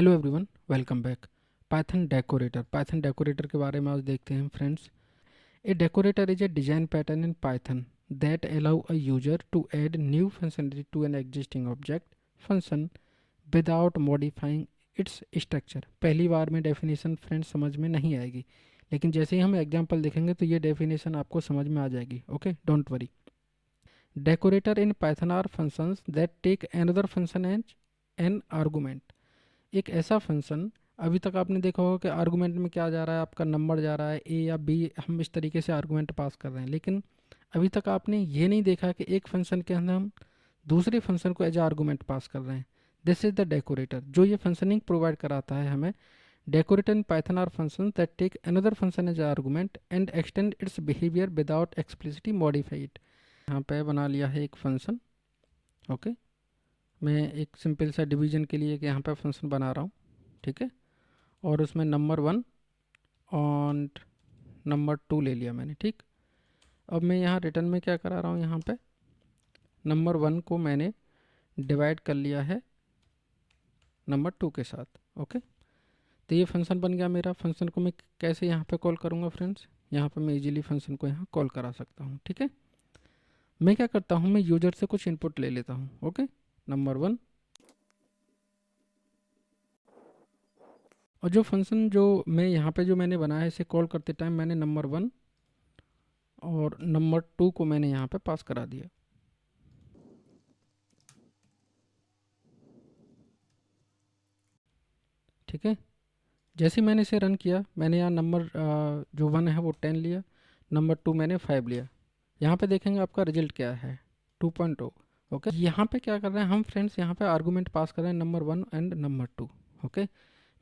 Hello everyone, welcome back. Python decorator के बारे में आज देखते हैं friends. A decorator is a design pattern in Python that allow a user to add new functionality to an existing object function without modifying its structure. पहली बार में definition friends समझ में नहीं आएगी, लेकिन जैसे ही हम एग्जाम्पल देखेंगे तो ये डेफिनेशन आपको समझ में आ जाएगी। Okay, don't worry. Decorator in Python are functions that take another function as an argument. एक ऐसा फंक्शन, अभी तक आपने देखा होगा कि आर्गुमेंट में क्या जा रहा है, आपका नंबर जा रहा है ए या बी, हम इस तरीके से आर्गुमेंट पास कर रहे हैं। लेकिन अभी तक आपने ये नहीं देखा कि एक फंक्शन के अंदर हम दूसरे फंक्शन को एज आर्गुमेंट पास कर रहे हैं। दिस इज द डेकोरेटर, जो ये फंक्शनिंग प्रोवाइड कराता है हमें। Decorator in Python are function that take another function as argument and extend its behaviour without explicitly modify it. यहाँ पे बना लिया है एक फंक्शन। ओके, मैं एक सिंपल सा डिवीजन के लिए यहाँ पे फंक्शन बना रहा हूँ, ठीक है। और उसमें नंबर 1 और नंबर 2 ले लिया मैंने, ठीक। अब मैं यहाँ रिटर्न में क्या करा रहा हूँ, यहाँ पे नंबर 1 को मैंने डिवाइड कर लिया है नंबर 2 के साथ। ओके, तो ये फंक्शन बन गया मेरा। फंक्शन को मैं कैसे यहाँ पे कॉल करूँगा फ्रेंड्स, यहाँ पे मैं इजीली फंक्शन को यहाँ कॉल करा सकता हूँ, ठीक है। मैं क्या करता हूँ, मैं यूजर से कुछ इनपुट ले लेता हूँ। ओके, नंबर 1, और जो फंक्शन जो मैं यहाँ पे जो मैंने बनाया है, इसे कॉल करते टाइम मैंने नंबर 1 और नंबर 2 को मैंने यहाँ पे पास करा दिया। ठीक है, जैसे मैंने इसे रन किया, मैंने यहाँ नंबर जो 1 है वो 10 लिया, नंबर 2 मैंने 5 लिया। यहाँ पे देखेंगे आपका रिजल्ट क्या है, 2.0। ओके, यहाँ पे क्या कर रहे हैं हम फ्रेंड्स, यहाँ पे आर्गुमेंट पास कर रहे हैं नंबर 1 एंड नंबर 2। ओके,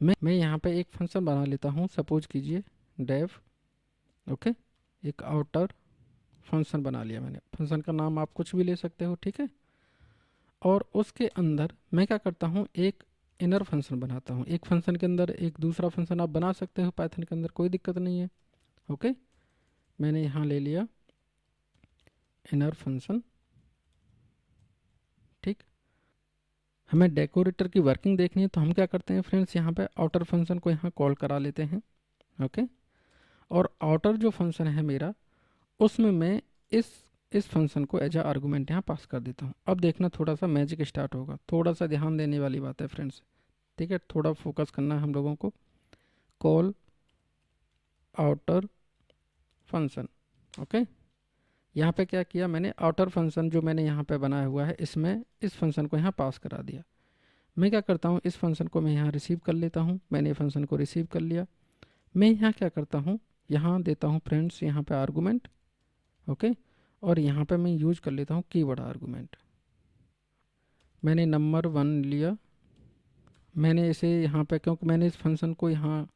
मैं यहाँ पे एक फंक्शन बना लेता हूँ, सपोज कीजिए डेव। ओके, एक आउटर फंक्शन बना लिया मैंने। फंक्शन का नाम आप कुछ भी ले सकते हो, ठीक है। और उसके अंदर मैं क्या करता हूँ, एक इनर फंक्शन बनाता हूँ। एक फंक्शन के अंदर एक दूसरा फंक्शन आप बना सकते हो पाइथन के अंदर, कोई दिक्कत नहीं है। ओके, मैंने यहाँ ले लिया इनर फंक्शन, ठीक। हमें डेकोरेटर की वर्किंग देखनी है, तो हम क्या करते हैं फ्रेंड्स, यहाँ पे आउटर फंक्शन को यहाँ कॉल करा लेते हैं। ओके, और आउटर जो फंक्शन है मेरा, उसमें मैं इस फंक्शन को एज ए आर्गूमेंट यहाँ पास कर देता हूँ। अब देखना थोड़ा सा मैजिक स्टार्ट होगा, थोड़ा सा ध्यान देने वाली बात है फ्रेंड्स, ठीक है। थोड़ा फोकस करना है हम लोगों को। Call outer function. ओके, यहाँ पे क्या किया मैंने, आउटर फंक्शन जो मैंने यहाँ पे बनाया हुआ है, इसमें इस फंक्शन को यहाँ पास करा दिया। मैं क्या करता हूँ, इस फंक्शन को मैं यहाँ रिसीव कर लेता हूँ। मैंने फंक्शन को रिसीव कर लिया। मैं यहाँ क्या करता हूँ, यहाँ देता हूँ फ्रेंड्स यहाँ पे आर्गूमेंट। ओके, और यहाँ पे मैं यूज कर लेता हूँ कीवर्ड आर्गूमेंट। मैंने नंबर 1 लिया, मैंने इसे यहाँ पे, क्योंकि मैंने इस फंक्शन को यहाँ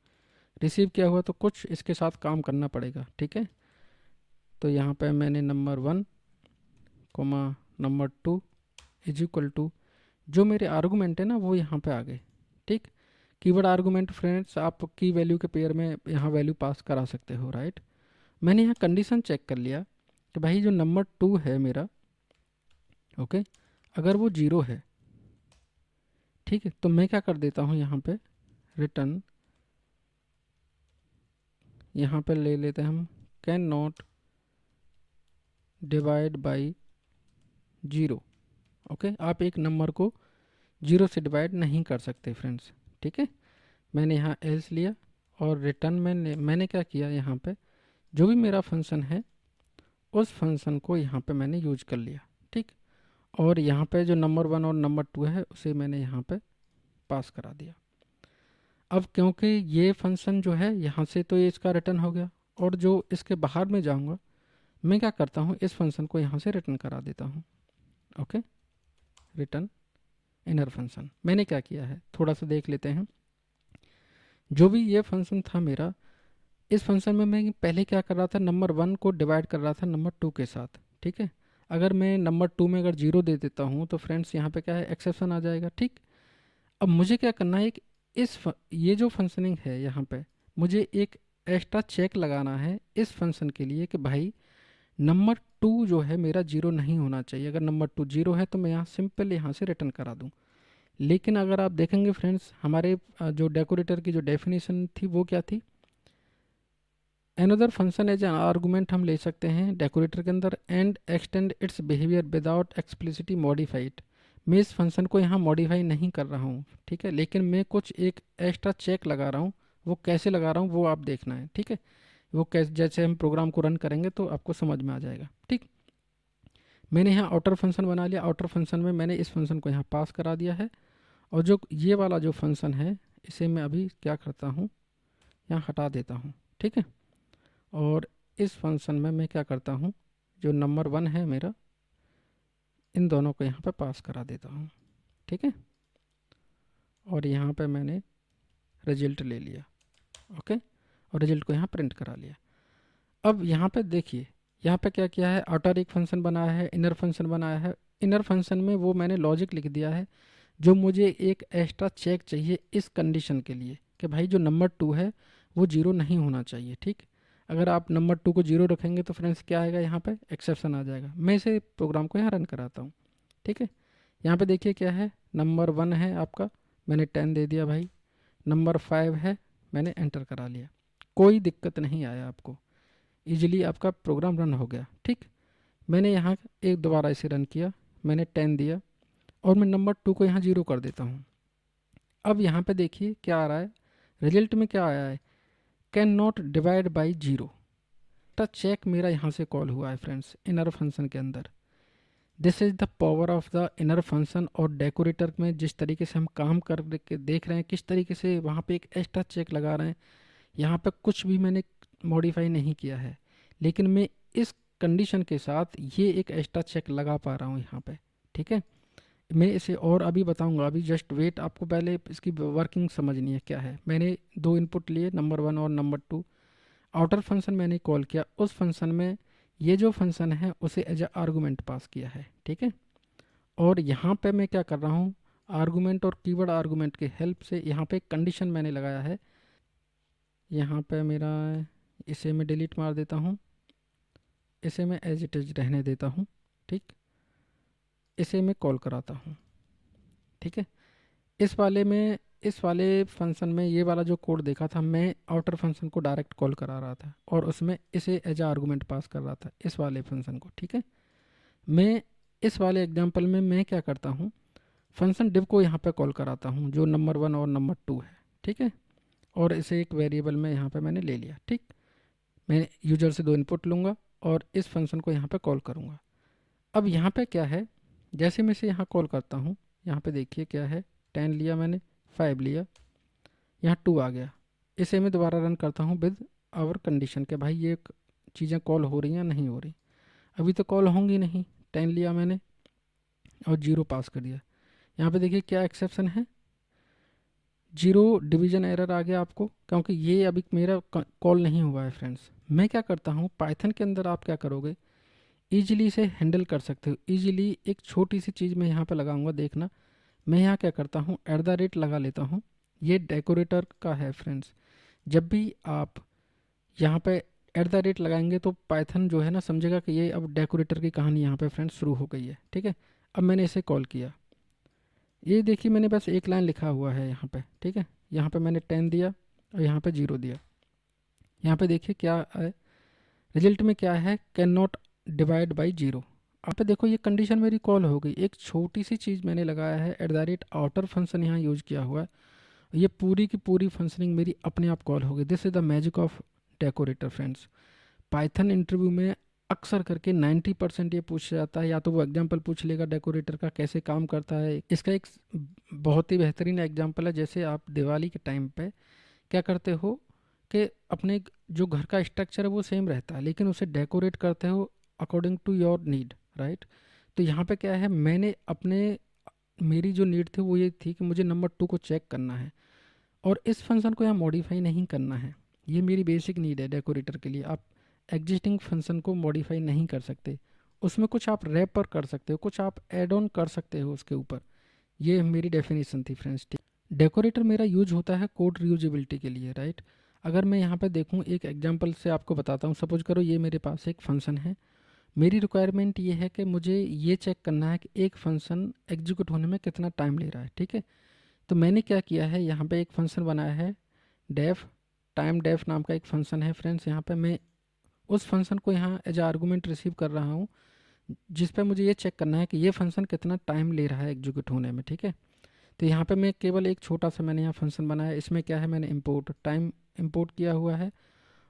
रिसीव किया हुआ, तो कुछ इसके साथ काम करना पड़ेगा, ठीक है। तो यहाँ पे मैंने number 1 comma number 2 is equal to, जो मेरे आर्गूमेंट है ना वो यहाँ पे आ गए, ठीक। कीवर्ड आर्गूमेंट फ्रेंड्स, आप की वैल्यू के पेयर में यहाँ वैल्यू पास करा सकते हो, राइट। मैंने यहाँ कंडीशन चेक कर लिया कि भाई जो नंबर 2 है मेरा, ओके, अगर वो 0 है, ठीक है, तो मैं क्या कर देता हूँ, यहाँ पे रिटर्न, यहाँ पे ले लेते हैं हम can not divide by 0। Okay, आप एक नंबर को 0 से डिवाइड नहीं कर सकते फ्रेंड्स, ठीक है। मैंने यहाँ एल्स लिया और रिटर्न मैंने क्या किया, यहाँ पे जो भी मेरा फंक्शन है उस फंक्शन को यहाँ पे मैंने यूज कर लिया, ठीक। और यहाँ पे जो नंबर 1 और नंबर 2 है उसे मैंने यहाँ पे पास करा दिया। अब क्योंकि ये फंक्शन जो है यहाँ से, तो ये इसका रिटर्न हो गया, और जो इसके बाहर में जाऊँगा, मैं क्या करता हूँ, इस फंक्शन को यहाँ से रिटर्न करा देता हूँ। Okay, return inner function. मैंने क्या किया है, थोड़ा सा देख लेते हैं। जो भी ये फंक्शन था मेरा, इस फंक्शन में मैं पहले क्या कर रहा था, नंबर 1 को डिवाइड कर रहा था नंबर 2 के साथ, ठीक है। अगर मैं नंबर 2 में अगर 0 दे देता हूँ तो फ्रेंड्स यहाँ पे क्या है, एक्सेप्शन आ जाएगा, ठीक। अब मुझे क्या करना है, ये जो फंक्शनिंग है यहाँ पे, मुझे एक एक्स्ट्रा चेक लगाना है इस फंक्शन के लिए कि भाई नंबर 2 जो है मेरा 0 नहीं होना चाहिए। अगर नंबर 2 0 है तो मैं यहाँ सिंपल यहाँ से रिटर्न करा दूँ। लेकिन अगर आप देखेंगे फ्रेंड्स, हमारे जो डेकोरेटर की जो डेफिनेशन थी वो क्या थी, another function as an argument हम ले सकते हैं डेकोरेटर के अंदर, and extend its behaviour without explicitly modified. मैं इस फंक्शन को यहाँ मॉडिफाई नहीं कर रहा हूँ, ठीक है, लेकिन मैं कुछ एक एक्स्ट्रा चेक लगा रहा हूँ। वो कैसे लगा रहा हूँ वो आप देखना है, ठीक है। वो कैसे, जैसे हम प्रोग्राम को रन करेंगे तो आपको समझ में आ जाएगा, ठीक। मैंने यहाँ आउटर फंक्शन बना लिया। आउटर फंक्शन में मैंने इस फंक्शन को यहाँ पास करा दिया है, और जो ये वाला जो फंक्शन है इसे मैं अभी क्या करता हूँ, यहाँ हटा देता हूँ, ठीक है। और इस फंक्शन में मैं क्या करता हूँ, जो नंबर 1 है मेरा, इन दोनों को यहाँ पे पास करा देता हूँ, ठीक है। और यहाँ पे मैंने रिजल्ट ले लिया, ओके, और रिजल्ट को यहाँ प्रिंट करा लिया। अब यहाँ पे देखिए, यहाँ पे क्या किया है, आउटर एक फंक्शन बनाया है, इनर फंक्शन बनाया है। इनर फंक्शन में वो मैंने लॉजिक लिख दिया है, जो मुझे एक एक्स्ट्रा चेक चाहिए इस कंडीशन के लिए कि भाई जो नंबर 2 है वो जीरो नहीं होना चाहिए, ठीक। अगर आप नंबर 2 को जीरो रखेंगे तो फ्रेंड्स क्या आएगा, यहाँ पे एक्सेप्शन आ जाएगा। मैं इसे प्रोग्राम को यहाँ रन कराता हूँ, ठीक है। यहाँ पे देखिए क्या है, नंबर 1 है आपका, मैंने 10 दे दिया भाई। नंबर 5 है, मैंने एंटर करा लिया। कोई दिक्कत नहीं आया आपको, ईजिली आपका प्रोग्राम रन हो गया, ठीक। मैंने यहाँ एक दोबारा इसे रन किया, मैंने 10 दिया, और मैं नंबर 2 को यहाँ जीरो कर देता हूँ। अब यहाँ पे देखिए क्या आ रहा है, रिजल्ट में क्या आया है, can not divide by zero. तो चेक मेरा यहाँ से कॉल हुआ है फ्रेंड्स, इनर फंक्शन के अंदर। This is the power of the inner function. और डेकोरेटर में जिस तरीके से हम काम कर के देख रहे हैं, किस तरीके से वहाँ पे एक एक्स्ट्रा चेक लगा रहे हैं, यहाँ पे कुछ भी मैंने मॉडिफाई नहीं किया है, लेकिन मैं इस कंडीशन के साथ ये एक एक्स्ट्रा चेक लगा पा रहा हूँ यहाँ पे, ठीक है। मैं इसे और अभी बताऊंगा, अभी जस्ट वेट, आपको पहले इसकी वर्किंग समझनी है क्या है। मैंने दो इनपुट लिए, नंबर 1 और नंबर 2। आउटर फंक्शन मैंने कॉल किया, उस फंक्शन में ये जो फंक्शन है उसे एज ए आर्गूमेंट पास किया है, ठीक है। और यहाँ पे मैं क्या कर रहा हूँ, आर्गूमेंट और कीवर्ड आर्गूमेंट के हेल्प से यहाँ पे एक कंडीशन मैंने लगाया है। यहाँ पे मेरा, इसे मैं डिलीट मार देता हूँ, इसे मैं एज इट इज रहने देता हूँ, ठीक। इसे मैं कॉल कराता हूँ, ठीक है। इस वाले फंक्शन में ये वाला जो कोड देखा था, मैं आउटर फंक्शन को डायरेक्ट कॉल करा रहा था और उसमें इसे एज आर्गूमेंट पास कर रहा था, इस वाले फंक्शन को, ठीक है। मैं इस वाले एग्जांपल में मैं क्या करता हूँ, फंक्शन डिव को यहाँ पे कॉल कराता हूँ, जो नंबर 1 और नंबर 2 है, ठीक है। और इसे एक वेरिएबल में यहाँ पे मैंने ले लिया, ठीक। मैं यूजर से दो इनपुट लूँगा और इस फंक्शन को यहाँ पे कॉल करूँगा। अब यहाँ पे क्या है, जैसे मैं इसे यहाँ कॉल करता हूँ, यहाँ पे देखिए क्या है, 10 लिया मैंने, 5 लिया, यहाँ 2 आ गया। इसे मैं दोबारा रन करता हूँ विद आवर कंडीशन के भाई ये चीज़ें कॉल हो रही हैं नहीं हो रही। अभी तो कॉल होंगी नहीं, 10 लिया मैंने और 0 पास कर दिया। यहाँ पे देखिए क्या एक्सेप्शन है, 0 डिवीजन एरर आ गया आपको, क्योंकि ये अभी मेरा कॉल नहीं हुआ है फ्रेंड्स। मैं क्या करता हूँ, पाइथन के अंदर आप क्या करोगे, ईजिली इसे हैंडल कर सकते हो ईजिली। एक छोटी सी चीज़ मैं यहाँ पे लगाऊंगा, देखना। मैं यहाँ क्या करता हूँ, @ लगा लेता हूँ। ये डेकोरेटर का है फ्रेंड्स। जब भी आप यहाँ पे लगाएंगे तो पाइथन जो है ना समझेगा कि ये अब डेकोरेटर की कहानी यहाँ पे फ्रेंड्स शुरू हो गई है, ठीक है। अब मैंने इसे कॉल किया, ये देखिए मैंने बस एक लाइन लिखा हुआ है यहाँ पे, ठीक है। यहाँ पे मैंने 10 दिया और यहाँ पे 0 दिया। यहाँ पे देखिए क्या है, रिजल्ट में क्या है, कैन नॉट डिवाइड बाई 0। यहाँ पे देखो ये कंडीशन मेरी कॉल हो गई। एक छोटी सी चीज़ मैंने लगाया है, आउटर फंक्शन यहाँ यूज़ किया हुआ है, ये पूरी की पूरी फंक्शनिंग मेरी अपने आप कॉल हो गई। This is the magic of decorator friends. Python interview में अक्सर करके 90% ये पूछा जाता है, या तो वो एग्जांपल पूछ लेगा डेकोरेटर का कैसे काम करता है। इसका एक बहुत ही बेहतरीन एग्जांपल है, जैसे आप दिवाली के टाइम पे क्या करते हो कि अपने जो घर का स्ट्रक्चर है वो सेम रहता है, लेकिन उसे डेकोरेट करते हो according to your need, right. तो यहाँ पे क्या है, मैंने अपने, मेरी जो नीड थी वो ये थी कि मुझे नंबर 2 को चेक करना है और इस फंक्शन को यहाँ मॉडिफाई नहीं करना है। ये मेरी बेसिक नीड है डेकोरेटर के लिए। आप एग्जिस्टिंग फंक्शन को मॉडिफाई नहीं कर सकते, उसमें कुछ आप रैपर कर सकते हो, कुछ आप ऐड ऑन कर सकते हो उसके ऊपर। ये मेरी डेफिनेशन थी फ्रेंड्स। डेकोरेटर मेरा यूज होता है कोड रीयूजेबिलिटी के लिए, राइट। अगर मैं यहाँ पे देखूँ, एक एग्जांपल से आपको बताता हूँ। सपोज करो ये मेरे पास एक फंक्शन है, मेरी रिक्वायरमेंट ये है कि मुझे ये चेक करना है कि एक फंक्शन एग्जीक्यूट होने में कितना टाइम ले रहा है, ठीक है। तो मैंने क्या किया है, यहाँ पे एक फंक्शन बनाया है डेफ, टाइम डेफ नाम का एक फंक्शन है फ्रेंड्स। यहाँ पे मैं उस फंक्शन को यहाँ एज आर्गूमेंट रिसीव कर रहा हूँ, जिस पे मुझे ये चेक करना है कि ये फंक्शन कितना टाइम ले रहा है एग्जीक्यूट होने में, ठीक है। तो यहाँ पे मैं केवल एक छोटा सा मैंने यहाँ फंक्शन बनाया, इसमें क्या है, मैंने इम्पोर्ट टाइम इम्पोर्ट किया हुआ है,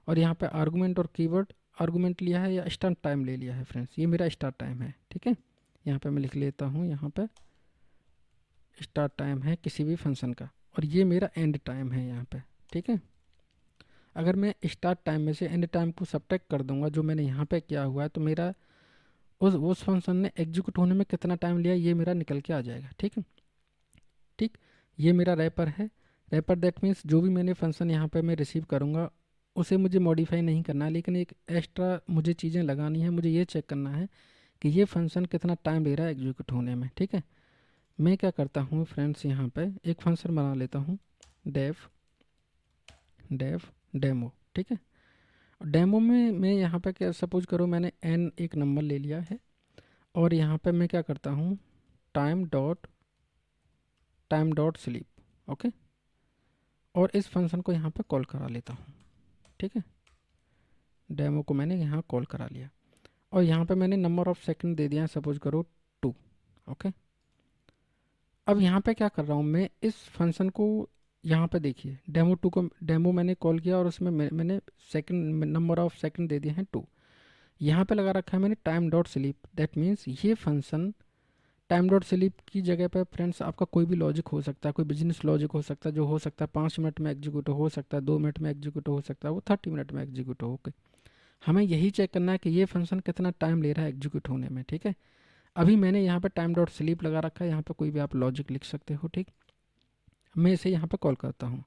और यहाँ पे आर्गूमेंट और कीवर्ड आर्गूमेंट लिया है या स्टार्ट टाइम ले लिया है फ्रेंड्स। ये मेरा स्टार्ट टाइम है, ठीक है। यहाँ पे मैं लिख लेता हूँ, यहाँ पे स्टार्ट टाइम है किसी भी फंक्शन का, और ये मेरा एंड टाइम है यहाँ पे, ठीक है। अगर मैं स्टार्ट टाइम में से एंड टाइम को सब्ट्रैक्ट कर दूंगा जो मैंने यहाँ पे किया हुआ है, तो मेरा उस फंक्शन ने एग्जीक्यूट होने में कितना टाइम लिया ये मेरा निकल के आ जाएगा, ठीक है। ठीक, ये मेरा रैपर है। रैपर दैट मीन्स जो भी मैंने फंक्शन यहाँ पे मैं रिसीव करूँगा उसे मुझे मॉडिफाई नहीं करना है, लेकिन एक एक्स्ट्रा मुझे चीज़ें लगानी है। मुझे ये चेक करना है कि ये फंक्शन कितना टाइम ले रहा है एग्जीक्यूट होने में, ठीक है। मैं क्या करता हूँ फ्रेंड्स, यहाँ पे एक फंक्शन बना लेता हूँ, डेफ डेफ डेमो, ठीक है। डेमो में मैं यहाँ पे क्या, सपोज करो मैंने एन एक नंबर ले लिया है, और यहाँ पे मैं क्या करता हूँ, टाइम डॉट स्लीप, ओके, और इस फंक्शन को यहाँ पे कॉल करा लेता हूँ, ठीक है। डेमो को मैंने यहाँ कॉल करा लिया, और यहाँ पे मैंने नंबर ऑफ सेकंड दे दिया है, सपोज करो 2, ओके। अब यहाँ पे क्या कर रहा हूँ मैं, इस फंक्शन को यहाँ पे देखिए, डेमो 2 को डेमो मैंने कॉल किया, और उसमें मैंने सेकंड नंबर ऑफ सेकंड दे दिए हैं 2। यहाँ पे लगा रखा है मैंने time dot sleep, that means ये फंक्शन टाइम डॉट स्लीप की जगह पे फ्रेंड्स आपका कोई भी लॉजिक हो सकता है, कोई बिजनेस लॉजिक हो सकता है, जो हो सकता है 5 मिनट में एग्जीक्यूट हो सकता है, 2 मिनट में एग्जीक्यूट हो सकता है, वो 30 मिनट में एग्जीक्यूट हो, ओके। हमें यही चेक करना है कि ये फंक्शन कितना टाइम ले रहा है एग्जीक्यूट होने में, ठीक है। अभी मैंने यहाँ पे टाइम डॉट स्लीप लगा रखा है, यहाँ पे कोई भी आप लॉजिक लिख सकते हो, ठीक। मैं इसे यहाँ पे कॉल करता हूँ,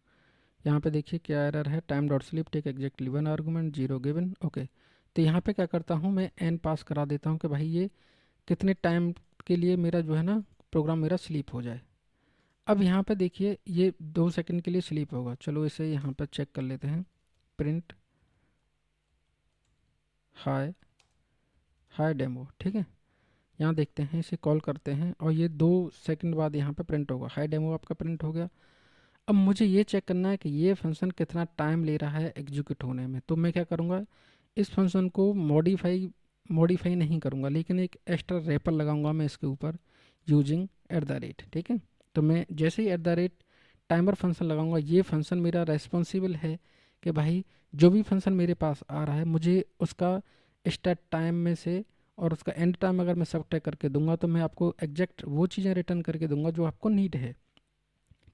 यहाँ पे देखिए क्या एरर है, time dot sleep take exactly 1 argument 0 given, okay. तो यहाँ पे क्या करता हूँ, मैं एन पास करा देता हूँ कि भाई ये कितने टाइम के लिए मेरा जो है ना प्रोग्राम मेरा स्लीप हो जाए। अब यहाँ पे देखिए ये 2 सेकंड के लिए स्लीप होगा, चलो इसे यहाँ पे चेक कर लेते हैं, प्रिंट हाय हाय डेमो, ठीक है। यहाँ देखते हैं, इसे कॉल करते हैं, और ये 2 सेकंड बाद यहाँ पे प्रिंट होगा, हाय डेमो आपका प्रिंट हो गया। अब मुझे ये चेक करना है कि ये फंक्शन कितना टाइम ले रहा है एग्जीक्यूट होने में। तो मैं क्या करूँगा, इस फंक्शन को मॉडिफाई नहीं करूँगा, लेकिन एक एक्स्ट्रा रैपर लगाऊंगा मैं इसके ऊपर, यूजिंग @ ठीक है। तो मैं जैसे ही टाइमर फंक्शन लगाऊंगा, ये फंक्शन मेरा रेस्पॉन्सिबल है कि भाई जो भी फंक्शन मेरे पास आ रहा है मुझे उसका स्टार्ट टाइम में से और उसका एंड टाइम अगर मैं सब करके दूंगा, तो मैं आपको एग्जैक्ट वो चीज़ें रिटर्न करके दूंगा जो आपको नीड है,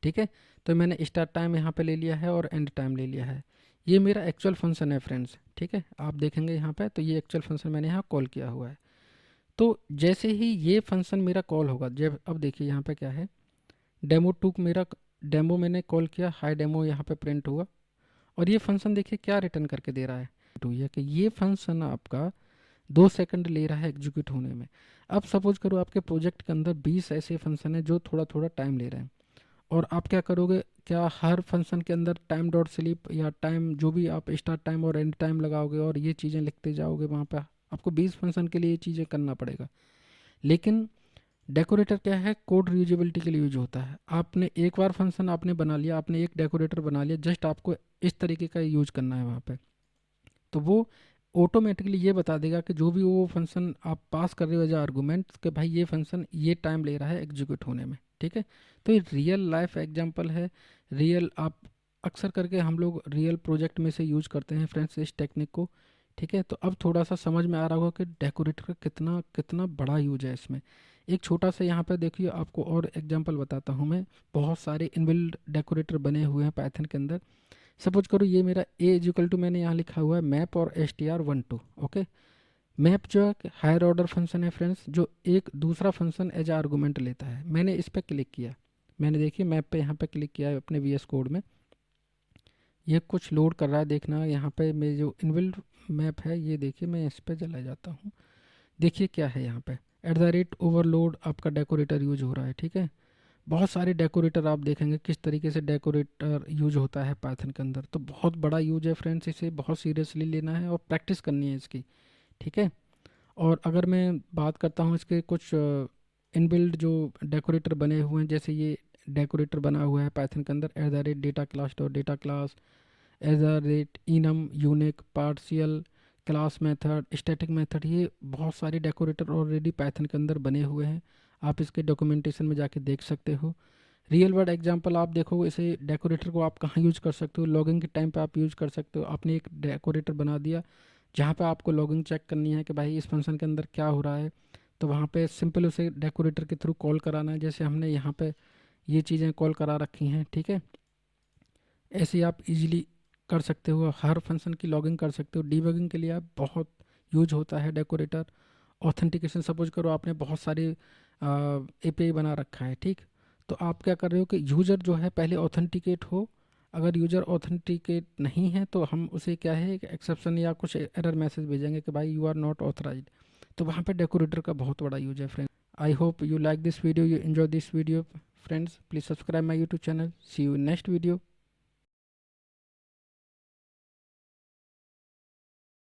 ठीक है। तो मैंने स्टार्ट टाइम यहाँ पे ले लिया है और एंड टाइम ले लिया है। ये मेरा एक्चुअल फंक्शन है फ्रेंड्स, ठीक है। आप देखेंगे यहाँ पे, तो ये एक्चुअल फंक्शन मैंने यहाँ कॉल किया हुआ है। तो जैसे ही ये फंक्शन मेरा कॉल होगा, जब अब देखिए यहाँ पे क्या है, डेमो 2 मेरा डेमो मैंने कॉल किया, हाई डेमो यहाँ पे प्रिंट हुआ, और ये फंक्शन देखिए क्या रिटर्न करके दे रहा है, तो ये कि ये फंक्शन आपका 2 सेकंड ले रहा है एग्जीक्यूट होने में। अब सपोज करो आपके प्रोजेक्ट के अंदर 20 ऐसे फंक्शन है जो थोड़ा थोड़ा टाइम ले रहे हैं, और आप क्या करोगे, क्या हर फंक्शन के अंदर टाइम डॉट स्लीप या टाइम जो भी आप स्टार्ट टाइम और एंड टाइम लगाओगे और ये चीज़ें लिखते जाओगे, वहाँ पे आपको 20 फंक्शन के लिए ये चीज़ें करना पड़ेगा। लेकिन डेकोरेटर क्या है, कोड रीयूजेबिलिटी के लिए यूज होता है। आपने एक बार फंक्शन आपने बना लिया, आपने एक डेकोरेटर बना लिया, जस्ट आपको इस तरीके का यूज करना है वहाँ पे, तो वो ऑटोमेटिकली ये बता देगा कि जो भी वो फंक्शन आप पास कर रहे हो एज आर्गूमेंट, कि भाई ये फंक्शन ये टाइम ले रहा है एग्जीक्यूट होने में, ठीक है। तो ये रियल लाइफ एग्जांपल है, रियल आप अक्सर करके हम लोग रियल प्रोजेक्ट में से यूज करते हैं फ्रेंड्स इस टेक्निक को, ठीक है। तो अब थोड़ा सा समझ में आ रहा होगा कि डेकोरेटर का कितना कितना बड़ा यूज है इसमें। एक छोटा सा यहाँ पे देखिए आपको और एग्जांपल बताता हूँ मैं। बहुत सारे इनबिल्ड डेकोरेटर बने हुए हैं पाइथन के अंदर। सपोज करो ये मेरा ए इजिकल टू मैंने यहाँ लिखा हुआ है मैप और str12, ओके। मैप जो है हायर ऑर्डर फंक्शन है फ्रेंड्स, जो एक दूसरा फंक्शन एज आर्गूमेंट लेता है। मैंने इस पर क्लिक किया, मैंने देखिए मैप पे यहाँ पे क्लिक किया है अपने VS कोड में, ये कुछ लोड कर रहा है, देखना यहाँ पे मेरे जो इनबिल्ड मैप है ये देखिए, मैं इस पर चला जाता हूँ, देखिए क्या है यहाँ पे @ओवरलोड आपका डेकोरेटर यूज हो रहा है, ठीक है। बहुत सारे डेकोरेटर आप देखेंगे किस तरीके से डेकोरेटर यूज होता है पाइथन के अंदर, तो बहुत बड़ा यूज है फ्रेंड्स, इसे बहुत सीरियसली लेना है और प्रैक्टिस करनी है इसकी, ठीक है। और अगर मैं बात करता हूँ इसके कुछ इनबिल्ड जो डेकोरेटर बने हुए हैं, जैसे ये डेकोरेटर बना हुआ है पाइथन के अंदर at the rate data class dot data class, at the rate enum unique partial class method static method, ये बहुत सारे डेकोरेटर ऑलरेडी पाइथन के अंदर बने हुए हैं। आप इसके डॉक्यूमेंटेशन में जाके देख सकते हो। रियल वर्ल्ड एग्जांपल आप देखो, इसे डेकोरेटर को आप कहाँ यूज़ कर सकते हो, लॉगिंग के टाइम पे आप यूज़ कर सकते हो। आपने एक डेकोरेटर बना दिया जहाँ पे आपको लॉगिंग चेक करनी है कि भाई इस फंक्शन के अंदर क्या हो रहा है, तो वहाँ पे सिंपल उसे डेकोरेटर के थ्रू कॉल कराना है, जैसे हमने यहाँ पे ये चीज़ें कॉल करा रखी हैं, ठीक है। ऐसे ही आप इजीली कर सकते हो, हर फंक्शन की लॉगिंग कर सकते हो। डीबगिंग के लिए आप बहुत यूज होता है डेकोरेटर। ऑथेंटिकेशन सपोज करो आपने बहुत सारे एपीआई बना रखा है, ठीक, तो आप क्या कर रहे हो कि यूज़र जो है पहले ऑथेंटिकेट हो। अगर यूज़र ऑथेंटिकेट नहीं है तो हम उसे क्या है एक एक्सेप्शन या कुछ एरर मैसेज भेजेंगे कि भाई यू आर नॉट ऑथराइज्ड। तो वहाँ पे डेकोरेटर का बहुत बड़ा यूज है friend. I hope you like this video, you enjoy this video. Friends, please subscribe my YouTube channel. See you in next video.